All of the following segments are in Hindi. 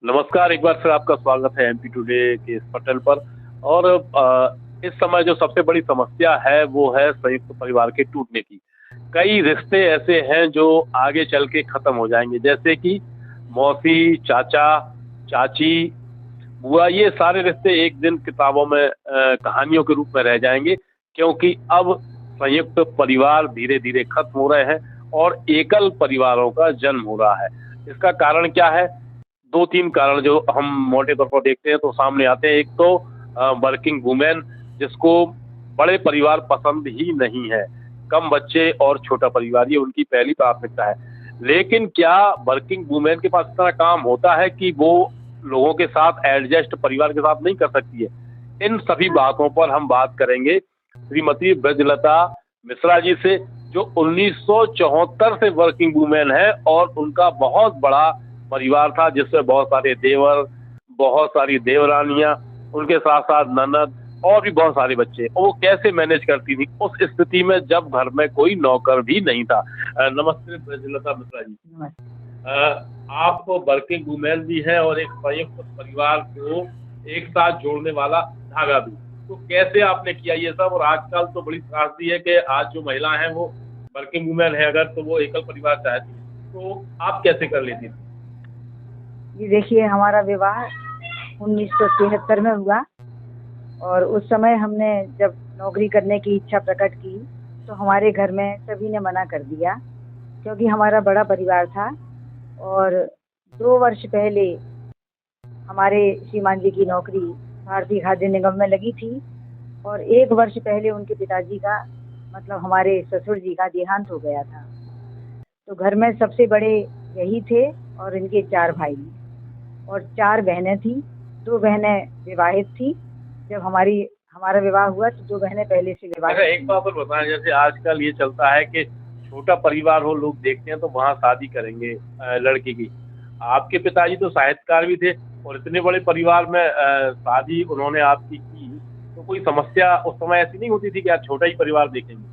नमस्कार, एक बार फिर आपका स्वागत है एमपी टुडे के इस पटल पर। और इस समय जो सबसे बड़ी समस्या है वो है संयुक्त परिवार के टूटने की। कई रिश्ते ऐसे हैं जो आगे चल के खत्म हो जाएंगे, जैसे कि मौसी, चाचा, चाची, बुआ, ये सारे रिश्ते एक दिन किताबों में कहानियों के रूप में रह जाएंगे, क्योंकि अब संयुक्त परिवार धीरे धीरे खत्म हो रहे हैं और एकल परिवारों का जन्म हो रहा है। इसका कारण क्या है? दो तीन कारण जो हम मोटे तौर पर देखते हैं तो सामने आते हैं। एक तो वर्किंग वुमेन, जिसको बड़े परिवार पसंद ही नहीं है। कम बच्चे और छोटा परिवार ये उनकी पहली प्राथमिकता है। लेकिन क्या वर्किंग वुमेन के पास इतना काम होता है कि वो लोगों के साथ एडजस्ट परिवार के साथ नहीं कर सकती है? इन सभी बातों पर हम बात करेंगे श्रीमती ब्रजलता मिश्रा जी से, जो 1974 से वर्किंग वुमेन है और उनका बहुत बड़ा परिवार था, जिसमें बहुत सारे देवर, बहुत सारी देवरानियां, उनके साथ साथ ननद और भी बहुत सारे बच्चे। और वो कैसे मैनेज करती थी उस स्थिति में जब घर में कोई नौकर भी नहीं था? नमस्ते ब्रजलता मिश्रा जी। आप वर्किंग वुमेन भी हैं और एक संयुक्त परिवार को एक साथ जोड़ने वाला धागा भी। तो कैसे आपने किया ये सब? और आजकल तो बड़ी त्रासदी है कि आज जो महिला हैं वो वर्किंग वुमेन है, अगर तो वो एकल परिवार चाहती है, तो आप कैसे कर लेती थी? जी देखिए, हमारा विवाह 1973 में हुआ और उस समय हमने जब नौकरी करने की इच्छा प्रकट की तो हमारे घर में सभी ने मना कर दिया, क्योंकि हमारा बड़ा परिवार था। और 2 वर्ष पहले हमारे श्रीमान जी की नौकरी भारतीय खाद्य निगम में लगी थी और 1 वर्ष पहले उनके पिताजी का, मतलब हमारे ससुर जी का देहांत हो गया था। तो घर में सबसे बड़े यही थे और इनके 4 भाई और 4 बहनें थी। 2 बहनें विवाहित थी। जब हमारा विवाह हुआ तो 2 बहनें पहले से विवाहित। एक बात और बताएं, जैसे आजकल ये चलता है कि छोटा परिवार हो, लोग देखते हैं तो वहाँ शादी करेंगे लड़की की। आपके पिताजी तो साहित्यकार भी थे और इतने बड़े परिवार में शादी उन्होंने आपकी की, तो कोई समस्या उस समय ऐसी नहीं होती थी कि आप छोटा ही परिवार देखेंगे?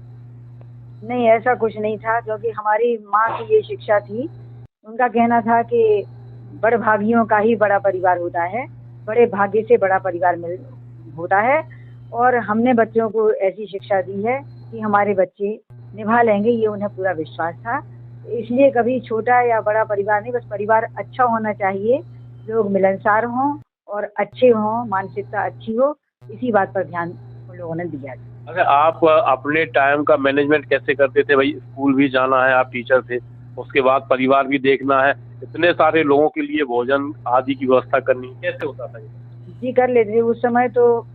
नहीं, ऐसा कुछ नहीं था, क्योंकि हमारी माँ की ये शिक्षा थी। उनका कहना था कि बड़भागियों का ही बड़ा परिवार होता है, बड़े भाग्य से बड़ा परिवार मिल होता है। और हमने बच्चों को ऐसी शिक्षा दी है कि हमारे बच्चे निभा लेंगे, ये उन्हें पूरा विश्वास था। इसलिए कभी छोटा या बड़ा परिवार नहीं, बस परिवार अच्छा होना चाहिए, लोग मिलनसार हों और अच्छे हों, मानसिकता अच्छी हो, इसी बात पर ध्यान उन लोगों ने दिया। अच्छा, आप अपने टाइम का मैनेजमेंट कैसे करते थे? भाई, स्कूल भी जाना है, आप टीचर थे, उसके बाद परिवार भी देखना है, इतने सारे लोगों के लिए भोजन आदि की व्यवस्था करनी, कैसे होता था ये? जी कर लेते थे। उस समय तो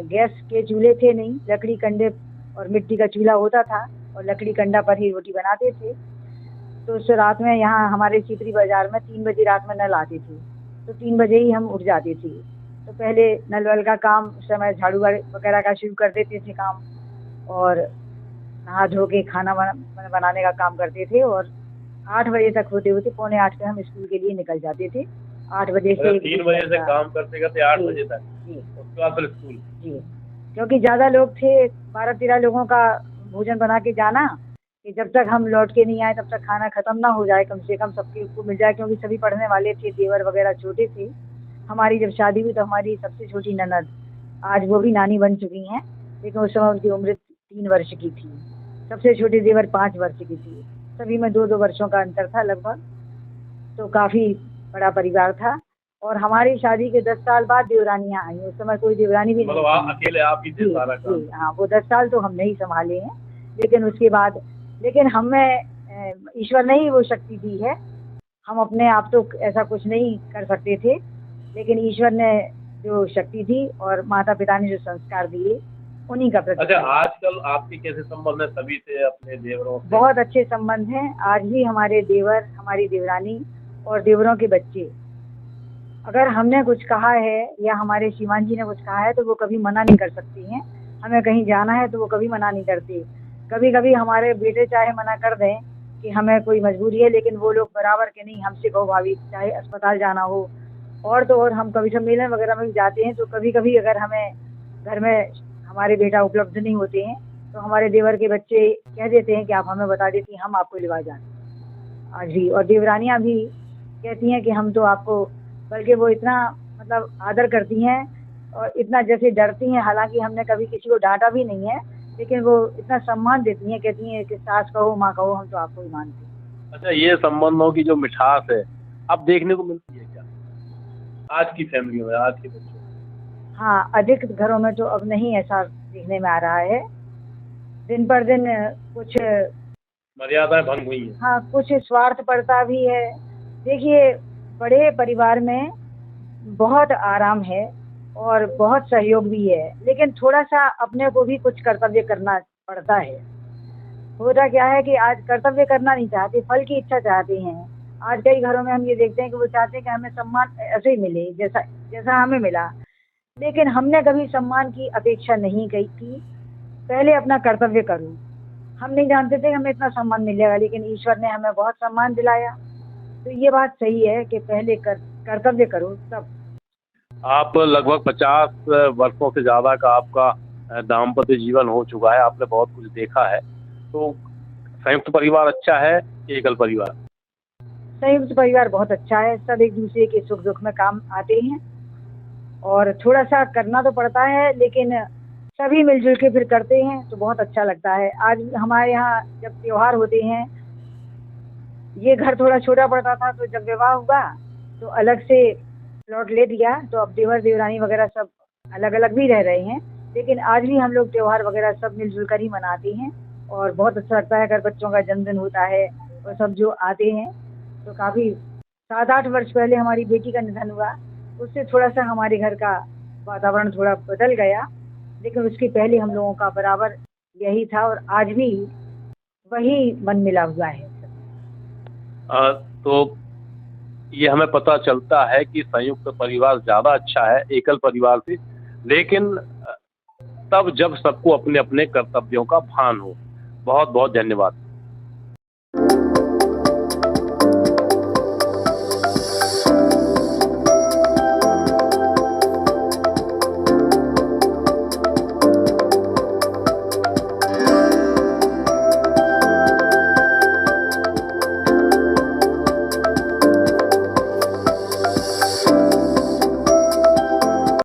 गैस के चूल्हे थे नहीं, लकड़ी कंडे और मिट्टी का चूल्हा होता था और लकड़ी कंडा पर ही रोटी बनाते थे। तो उस रात में यहाँ हमारे चितरी बाजार में 3 बजे रात में नल आते थे, तो 3 बजे ही हम उठ जाते थे। तो पहले नल वल का काम, उस समय झाड़ू वगैरह का शुरू कर देते थे काम, और नहा धो के खाना बनाने का काम करते थे। और 8 बजे तक होते होते 7:45 पे हम स्कूल के लिए निकल जाते थे। 8 बजे से 3 बजे से काम करते करते 8 बजे तक? जी। उसके बाद फिर स्कूल? जी, क्योंकि ज़्यादा लोग थे, 12-13 लोगों का भोजन बना के जाना, कि जब तक हम लौट के नहीं आए तब तक खाना खत्म ना हो जाए, कम से कम सबके को मिल जाए, क्योंकि सभी पढ़ने वाले थे, देवर वगैरह छोटे थे। हमारी जब शादी हुई तो हमारी सबसे छोटी ननद, आज वो भी नानी बन चुकी हैं, लेकिन उस समय उनकी उम्र 3 वर्ष की थी। सबसे छोटे देवर 5 वर्ष की थी। सभी में 2-2 वर्षों का अंतर था लगभग। तो काफ़ी बड़ा परिवार था। और हमारी शादी के 10 साल बाद देवरानियाँ आई। उस समय कोई देवरानी भी नहीं मतलब अकेले आप ही थे सारा काम? हाँ, वो 10 साल तो हमने ही संभाले हैं। लेकिन उसके बाद, लेकिन हमें ईश्वर ने ही वो शक्ति दी है। हम अपने आप तो ऐसा कुछ नहीं कर सकते थे, लेकिन ईश्वर ने जो शक्ति दी और माता पिता ने जो संस्कार दिए, उन्हीं का प्रतीक। अच्छा, आजकल आपके कैसे संबंध है सभी से, अपने देवरों से? बहुत अच्छे संबंध हैं। आज भी हमारे देवर, हमारी देवरानी और देवरों के बच्चे, अगर हमने कुछ कहा है या हमारे श्रीमान जी ने कुछ कहा है तो वो कभी मना नहीं कर सकती हैं। हमें कहीं जाना है तो वो कभी मना नहीं करते। कभी कभी हमारे बेटे चाहे मना कर दें कि हमें कोई मजबूरी है, लेकिन वो लोग बराबर के नहीं, हमसे कहो भाभी, चाहे अस्पताल जाना हो। और तो और हम कभी सम्मेलन वगैरह में भी जाते हैं तो कभी कभी अगर हमें घर में हमारे बेटा उपलब्ध नहीं होते हैं तो हमारे देवर के बच्चे कह देते हैं कि आप हमें बता देती हैं, हम आपको लिवा जाते आज भी। और देवरानियाँ भी कहती हैं कि हम तो आपको बल्कि वो इतना मतलब आदर करती हैं और इतना जैसे डरती हैं। हालांकि हमने कभी किसी को डांटा भी नहीं है, लेकिन वो इतना सम्मान देती हैं, कहती हैं कि सास कहो माँ कहो, हम तो आपको ही मानते हैं। अच्छा, ये संबंधों की जो मिठास है अब देखने को मिलती है क्या आज की फैमिली में, आज के बच्चों में? हाँ, अधिक घरों में तो अब नहीं ऐसा देखने में आ रहा है। दिन पर दिन कुछ, मर्यादाएं भंग हुई हैं। हाँ, कुछ स्वार्थपरता भी है। देखिए, बड़े परिवार में बहुत आराम है और बहुत सहयोग भी है, लेकिन थोड़ा सा अपने को भी कुछ कर्तव्य करना पड़ता है। होता क्या है कि आज कर्तव्य करना नहीं चाहते, फल की इच्छा चाहते हैं। आज कई घरों में हम ये देखते हैं कि वो चाहते हैं कि हमें सम्मान ऐसे ही मिले जैसा जैसा हमें मिला, लेकिन हमने कभी सम्मान की अपेक्षा नहीं की। पहले अपना कर्तव्य करो। हम नहीं जानते थे हमें इतना सम्मान मिलेगा, लेकिन ईश्वर ने हमें बहुत सम्मान दिलाया। तो ये बात सही है कि पहले कर्तव्य करो तब। आप लगभग 50 वर्षों से ज़्यादा का आपका दाम्पत्य जीवन हो चुका है, आपने बहुत कुछ देखा है। तो संयुक्त परिवार अच्छा है कि एकल परिवार? संयुक्त परिवार बहुत अच्छा है, सब एक दूसरे के सुख दुख में काम आते हैं और थोड़ा सा करना तो पड़ता है, लेकिन सभी मिलजुल के फिर करते हैं तो बहुत अच्छा लगता है। आज हमारे यहाँ जब त्योहार होते हैं, ये घर थोड़ा छोटा पड़ता था, तो जब विवाह हुआ तो अलग से प्लॉट ले दिया, तो अब देवर देवरानी वगैरह सब अलग अलग भी रह रहे हैं, लेकिन आज भी हम लोग त्योहार वगैरह सब मिलजुल कर ही मनाते हैं और बहुत अच्छा लगता है। अगर बच्चों का जन्मदिन होता है और सब जो आते हैं, तो काफ़ी 7-8 वर्ष पहले हमारी बेटी का निधन हुआ, उससे थोड़ा सा हमारे घर का वातावरण थोड़ा बदल गया, लेकिन उसके पहले हम लोगों का बराबर यही था और आज भी वही मन मिला हुआ है। तो ये हमें पता चलता है कि संयुक्त परिवार ज़्यादा अच्छा है एकल परिवार से, लेकिन तब जब सबको अपने अपने कर्तव्यों का भान हो। बहुत बहुत धन्यवाद।